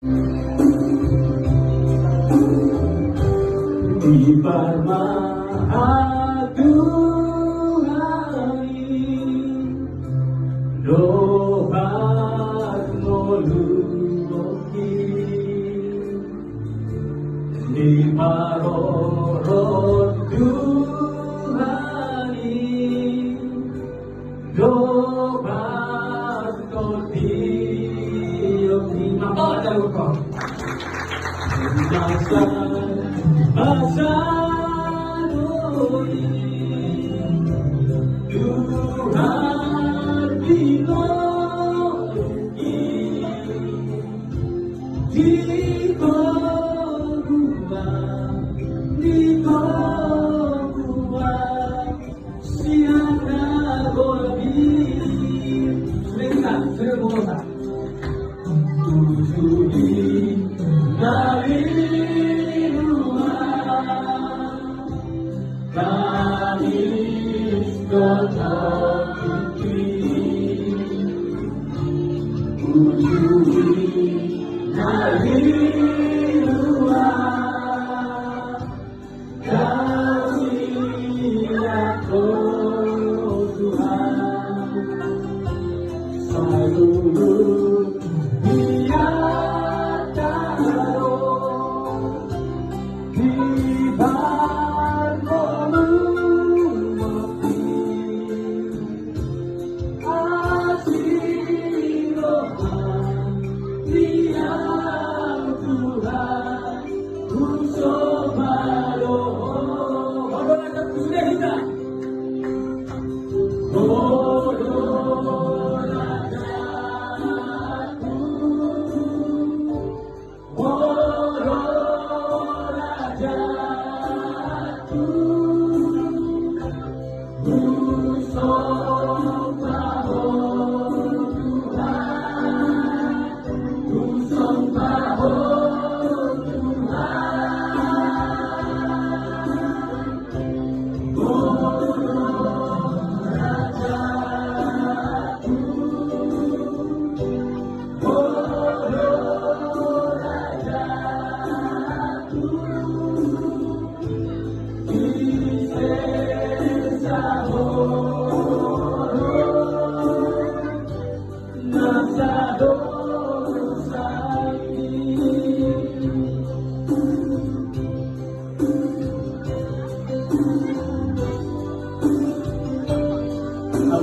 Di Parmahatuhani dohat moluki di Parorot Tuhani dohat kotiyok di mata jago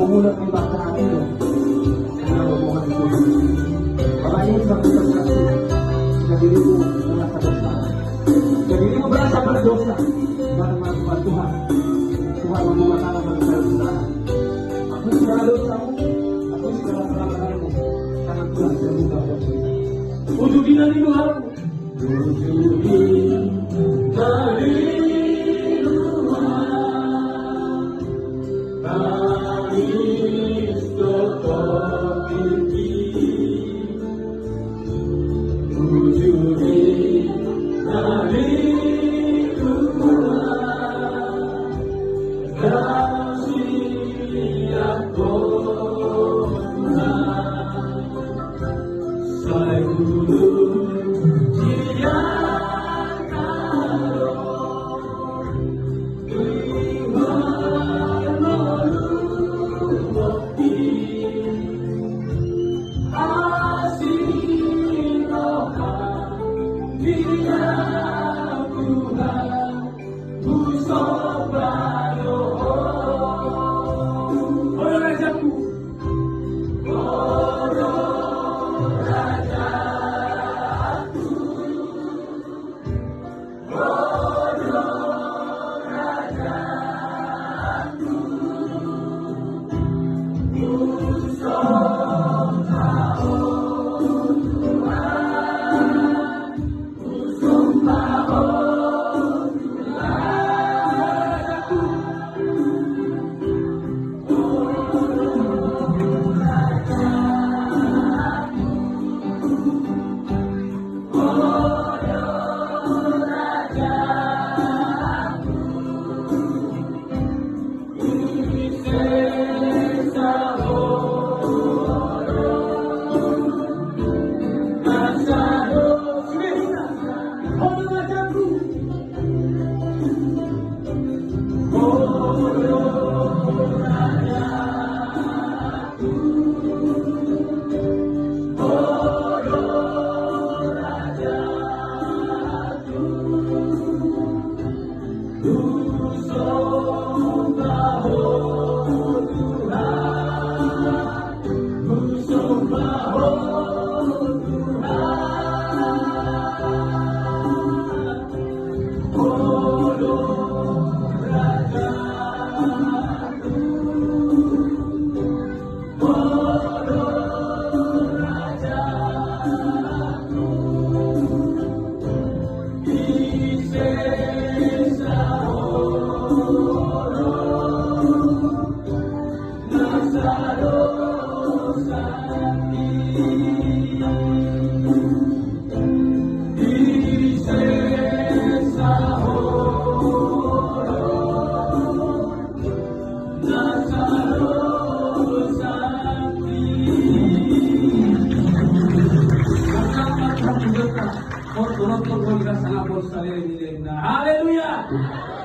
Mula ng bata natin yun. Kaya huwag mo ito. Pakainin sa mga kasi nabili ko mga sadosa. Nabili ko ba sa mga dosa? Para Tuhan. Tuhan ang mga tao ng sadosa. Ako sigurado sa ako. Ako sigurado sa ako. Karena Tuhan sa mga dosa. Ujugin na rin Tuhan. Ujugin na rin. Kung tunod po ko sa nga po sa lilim na. Hallelujah!